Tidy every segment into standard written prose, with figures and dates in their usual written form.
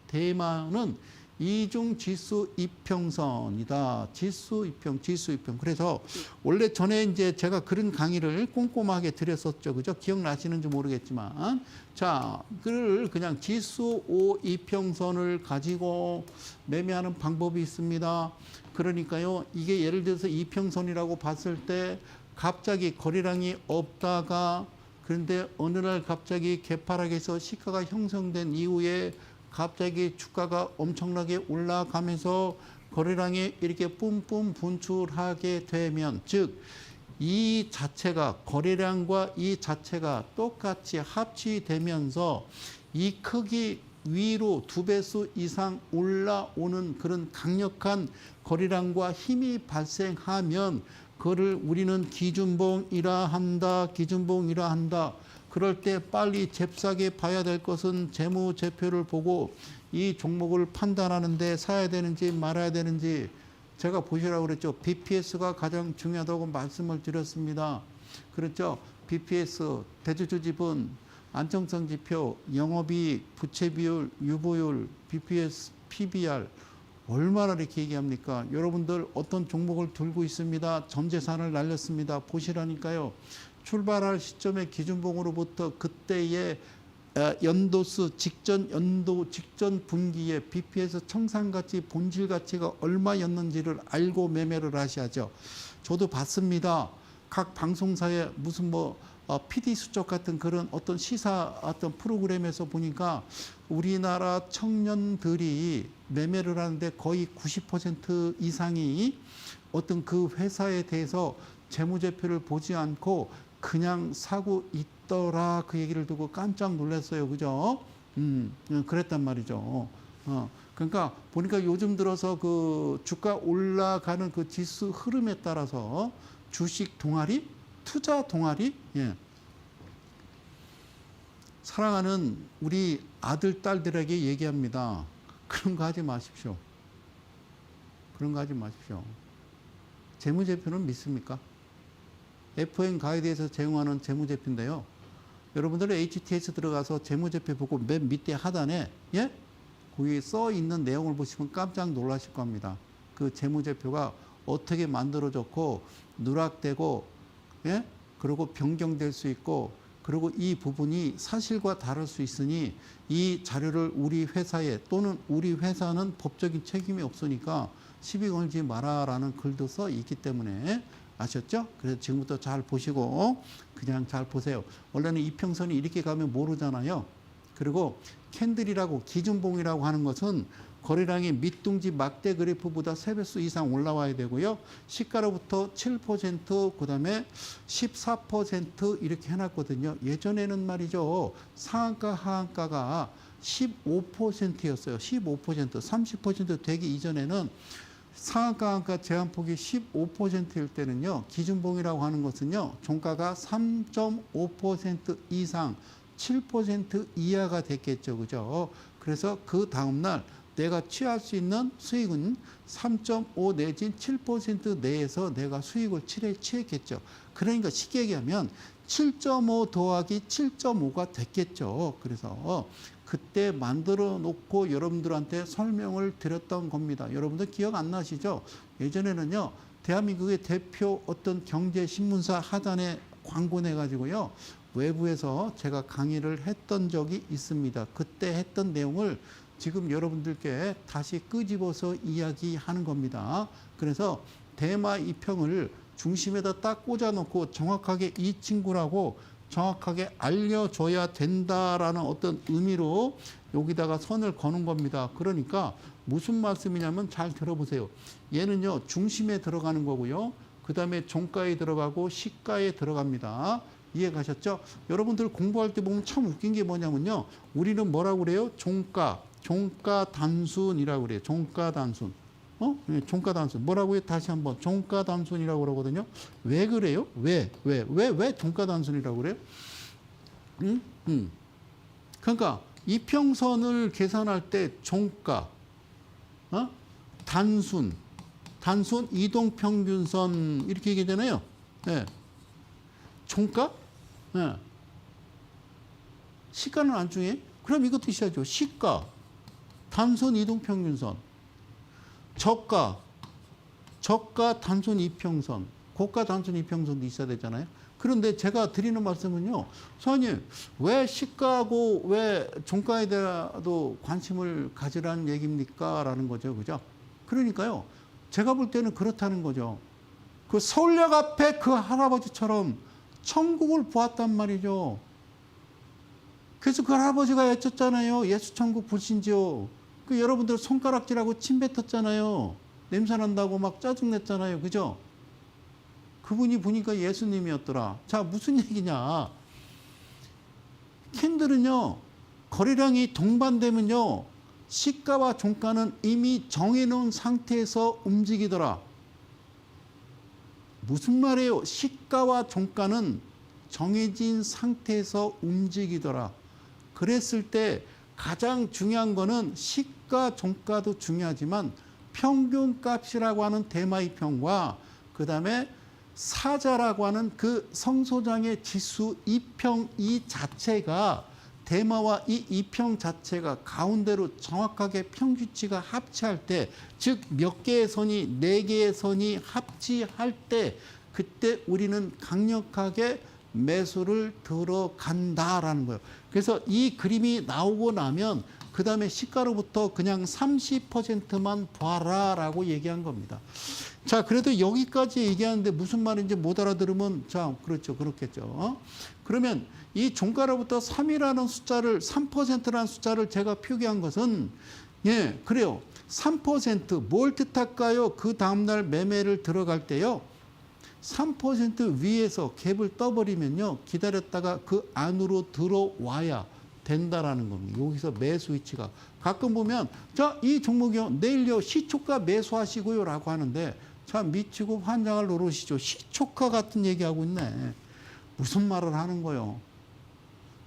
대마는 이중지수 이평선이다. 지수 이평. 그래서 원래 전에 이제 제가 그런 강의를 꼼꼼하게 드렸었죠. 그죠? 기억나시는지 모르겠지만. 자, 그를 그냥 지수 5 이평선을 가지고 매매하는 방법이 있습니다. 그러니까요, 이게 예를 들어서 이평선이라고 봤을 때 갑자기 거래량이 없다가 그런데 어느 날 갑자기 개파락에서 시가가 형성된 이후에 갑자기 주가가 엄청나게 올라가면서 거래량이 이렇게 뿜뿜 분출하게 되면, 즉 이 자체가 거래량과 이 자체가 똑같이 합치되면서 이 크기 위로 2배수 이상 올라오는 그런 강력한 거래량과 힘이 발생하면 그거를 우리는 기준봉이라 한다. 그럴 때 빨리 잽싸게 봐야 될 것은 재무제표를 보고 이 종목을 판단하는데 사야 되는지 말아야 되는지 제가 보시라고 그랬죠. BPS가 가장 중요하다고 말씀을 드렸습니다. 그렇죠. BPS, 대주주 지분, 안정성 지표, 영업이익, 부채 비율, 유보율, BPS, PBR 얼마나 이렇게 얘기합니까? 여러분들 어떤 종목을 들고 있습니다. 전 재산을 날렸습니다. 보시라니까요. 출발할 시점의 기준봉으로부터 그때의 연도수 직전 분기에 BPS 청산가치 본질 가치가 얼마였는지를 알고 매매를 하셔야죠. 저도 봤습니다. 각 방송사에 무슨 PD 수첩 같은 그런 어떤 시사 어떤 프로그램에서 보니까 우리나라 청년들이 매매를 하는데 거의 90% 이상이 어떤 그 회사에 대해서 재무제표를 보지 않고 그냥 사고 있더라. 그 얘기를 듣고 깜짝 놀랐어요. 그죠? 그랬단 말이죠. 그러니까 보니까 요즘 들어서 그 주가 올라가는 그 지수 흐름에 따라서 주식 동아리, 투자 동아리, 예. 사랑하는 우리 아들, 딸들에게 얘기합니다. 그런 거 하지 마십시오. 재무제표는 믿습니까? FN 가이드에서 제공하는 재무제표인데요. 여러분들 HTS 들어가서 재무제표 보고 맨 밑에 하단에, 예? 거기 써 있는 내용을 보시면 깜짝 놀라실 겁니다. 그 재무제표가 어떻게 만들어졌고, 누락되고, 예? 그리고 변경될 수 있고, 그리고 이 부분이 사실과 다를 수 있으니 이 자료를 우리 회사에 또는 우리 회사는 법적인 책임이 없으니까 시비 걸지 마라라는 글도 써 있기 때문에 아셨죠? 그래서 지금부터 잘 보시고 그냥 잘 보세요. 원래는 이평선이 이렇게 가면 모르잖아요. 그리고 캔들이라고 기준봉이라고 하는 것은 거래량이 밑둥지 막대 그래프보다 3배수 이상 올라와야 되고요. 시가로부터 7%, 그 다음에 14% 이렇게 해놨거든요. 예전에는 말이죠. 상한가, 하한가가 15%였어요. 15%, 30% 되기 이전에는 상한가, 하한가 제한폭이 15%일 때는요. 기준봉이라고 하는 것은요. 종가가 3.5% 이상, 7% 이하가 됐겠죠. 그죠? 그래서 그 다음날 내가 취할 수 있는 수익은 3.5 내지 7% 내에서 내가 수익을 취했겠죠. 그러니까 쉽게 얘기하면 7.5 더하기 7.5가 됐겠죠. 그래서 그때 만들어 놓고 여러분들한테 설명을 드렸던 겁니다. 여러분들 기억 안 나시죠? 예전에는요. 대한민국의 대표 어떤 경제신문사 하단에 광고 내가지고요. 외부에서 제가 강의를 했던 적이 있습니다. 그때 했던 내용을 지금 여러분들께 다시 끄집어서 이야기하는 겁니다. 그래서 대마 이평을 중심에다 딱 꽂아놓고 정확하게 이 친구라고 정확하게 알려줘야 된다라는 어떤 의미로 여기다가 선을 거는 겁니다. 그러니까 무슨 말씀이냐면 잘 들어보세요. 얘는요 중심에 들어가는 거고요. 그 다음에 종가에 들어가고 시가에 들어갑니다. 이해 가셨죠? 여러분들 공부할 때 보면 참 웃긴 게 뭐냐면요. 우리는 뭐라고 그래요? 종가 단순이라고 그래요. 종가 단순. 네, 종가 단순. 뭐라고 해요? 다시 한번. 종가 단순이라고 그러거든요. 왜 그래요? 왜 종가 단순이라고 그래요? 그러니까 이평선을 계산할 때 종가, 단순 이동평균선 이렇게 얘기하잖아요. 네. 종가? 네. 시가는 안 중요해? 그럼 이것도 있어야죠. 시가. 단순 이동평균선, 저가 단순 이평선, 고가 단순 이평선도 있어야 되잖아요. 그런데 제가 드리는 말씀은요, 선생님, 왜 시가하고 왜 종가에 대해서도 관심을 가지라는 얘기입니까? 라는 거죠. 그죠? 그러니까요, 제가 볼 때는 그렇다는 거죠. 그 서울역 앞에 그 할아버지처럼 천국을 보았단 말이죠. 그래서 그 할아버지가 외쳤잖아요. 예수천국 불신지요. 그 여러분들 손가락질하고 침 뱉었잖아요. 냄새 난다고 막 짜증냈잖아요. 그죠? 그분이 보니까 예수님이었더라. 자, 무슨 얘기냐. 캔들은요, 거래량이 동반되면요, 시가와 종가는 이미 정해놓은 상태에서 움직이더라. 무슨 말이에요? 시가와 종가는 정해진 상태에서 움직이더라. 그랬을 때 가장 중요한 거는 시가, 종가도 중요하지만 평균값이라고 하는 대마이평과 그 다음에 사자라고 하는 그 성소장의 지수 이평 이 자체가 대마와 이 이평 자체가 가운데로 정확하게 평균치가 합치할 때, 즉 몇 개의 선이 네 개의 선이 합치할 때 그때 우리는 강력하게 매수를 들어간다라는 거예요. 그래서 이 그림이 나오고 나면 그 다음에 시가로부터 그냥 30%만 봐라라고 얘기한 겁니다. 자, 그래도 여기까지 얘기하는데 무슨 말인지 못 알아들으면, 자, 그렇죠. 그렇겠죠. 그러면 이 종가로부터 3이라는 숫자를, 3%라는 숫자를 제가 표기한 것은, 예, 그래요. 3% 뭘 뜻할까요? 그 다음날 매매를 들어갈 때요. 3% 위에서 갭을 떠버리면요. 기다렸다가 그 안으로 들어와야 된다라는 겁니다. 여기서 매수 위치가. 가끔 보면, 자, 이 종목이요. 내일요. 시초가 매수하시고요. 라고 하는데, 자, 미치고 환장할 노릇이죠. 시초가 같은 얘기하고 있네. 무슨 말을 하는 거요?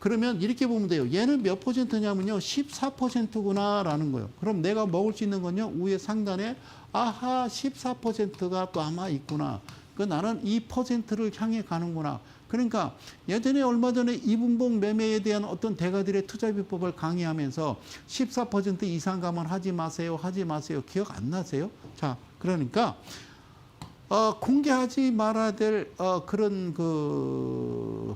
그러면 이렇게 보면 돼요. 얘는 몇 퍼센트냐면요. 14%구나 라는 거예요. 그럼 내가 먹을 수 있는 건요. 위에 상단에 아하 14%가 또 아마 있구나. 그 나는 2%를 향해 가는구나. 그러니까 예전에 얼마 전에 이분봉 매매에 대한 어떤 대가들의 투자 비법을 강의하면서 14% 이상 가면 하지 마세요. 하지 마세요. 기억 안 나세요? 자, 그러니까 공개하지 말아야 될 그런 그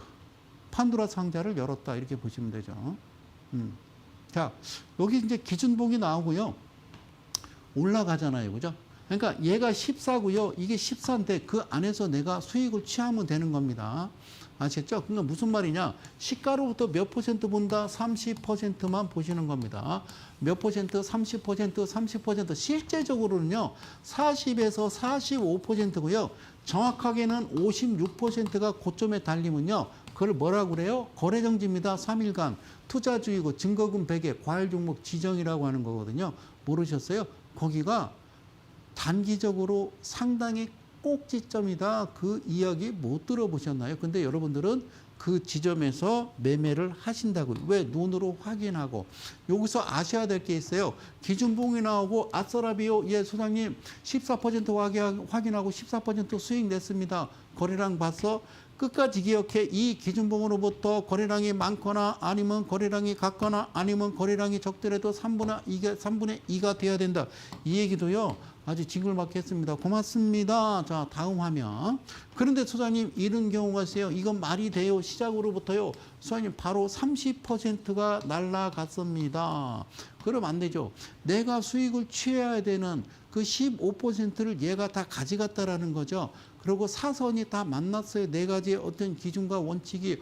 판도라 상자를 열었다 이렇게 보시면 되죠. 자, 여기 이제 기준봉이 나오고요. 올라가잖아요. 그죠? 그러니까 얘가 14고요. 이게 14인데 그 안에서 내가 수익을 취하면 되는 겁니다. 아시겠죠? 그러니까 무슨 말이냐? 시가로부터 몇 퍼센트 본다? 30%만 보시는 겁니다. 몇 퍼센트? 30%, 30%. 실제적으로는요. 40에서 45%고요. 정확하게는 56%가 고점에 달리면요. 그걸 뭐라고 그래요? 거래정지입니다. 3일간. 투자주의고 증거금 100에 과열 종목 지정이라고 하는 거거든요. 모르셨어요? 거기가 단기적으로 상당히 꼭지점이다. 그 이야기 못 들어보셨나요? 근데 여러분들은 그 지점에서 매매를 하신다고요. 왜? 눈으로 확인하고. 여기서 아셔야 될 게 있어요. 기준봉이 나오고 아싸라비오, 예, 소장님 14% 확인하고 14% 수익 냈습니다. 거래량 봤어? 끝까지 기억해. 이 기준봉으로부터 거래량이 많거나 아니면 거래량이 같거나 아니면 거래량이 적더라도 3분의 2가 돼야 된다. 이 얘기도요. 아주 징글맞게 했습니다. 고맙습니다. 자, 다음 화면. 그런데 소장님 이런 경우가 있어요. 이건 말이 돼요. 시작으로부터요. 소장님 바로 30%가 날라갔습니다. 그럼 안 되죠. 내가 수익을 취해야 되는 그 15%를 얘가 다 가져갔다라는 거죠. 그리고 사선이 다 만났어요. 네 가지의 어떤 기준과 원칙이.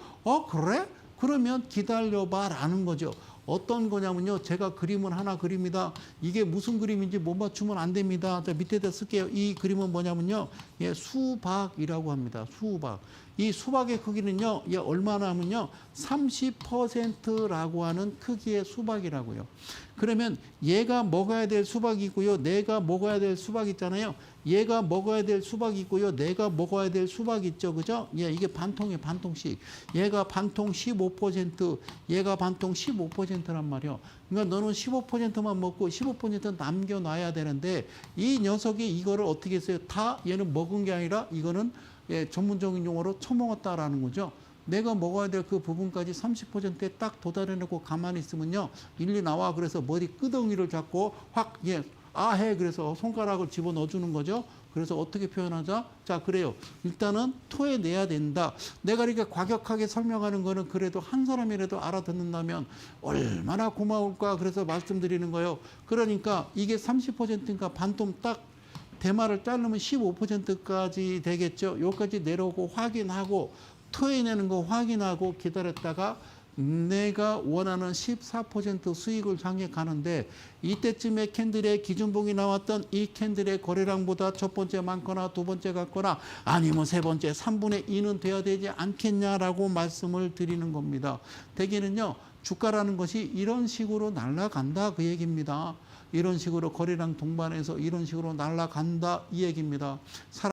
그래? 그러면 기다려봐 라는 거죠. 어떤 거냐면요. 제가 그림을 하나 그립니다. 이게 무슨 그림인지 못 맞추면 안 됩니다. 자, 밑에다 쓸게요. 이 그림은 뭐냐면요. 예, 수박이라고 합니다. 수박. 이 수박의 크기는요. 예, 얼마나 하면요. 30%라고 하는 크기의 수박이라고요. 그러면 얘가 먹어야 될 수박이고요. 내가 먹어야 될 수박 있잖아요. 얘가 먹어야 될 수박이 있고요. 내가 먹어야 될 수박이 있죠. 그죠? 예, 이게 반통이에요. 반통씩. 얘가 반통 15%, 얘가 반통 15%란 말이에요. 그러니까 너는 15%만 먹고 15% 남겨놔야 되는데 이 녀석이 이거를 어떻게 했어요? 다 얘는 먹은 게 아니라 이거는 예, 전문적인 용어로 처먹었다라는 거죠. 내가 먹어야 될 그 부분까지 30%에 딱 도달해놓고 가만히 있으면요. 일리 나와. 그래서 머리 끄덩이를 잡고 확, 예, 아해. 그래서 손가락을 집어 넣어주는 거죠. 그래서 어떻게 표현하자? 자, 그래요. 일단은 토해내야 된다. 내가 이렇게 과격하게 설명하는 거는 그래도 한 사람이라도 알아듣는다면 얼마나 고마울까. 그래서 말씀드리는 거예요. 그러니까 이게 30%인가 반통 딱 대마를 자르면 15%까지 되겠죠. 여기까지 내려오고 확인하고 토해내는 거 확인하고 기다렸다가 내가 원하는 14% 수익을 향해 가는데 이때쯤에 캔들의 기준봉이 나왔던 이 캔들의 거래량보다 첫 번째 많거나 두 번째 같거나 아니면 세 번째 3분의 2는 돼야 되지 않겠냐라고 말씀을 드리는 겁니다. 대개는요. 주가라는 것이 이런 식으로 날아간다 그 얘기입니다. 이런 식으로 거래량 동반해서 이런 식으로 날아간다 이 얘기입니다.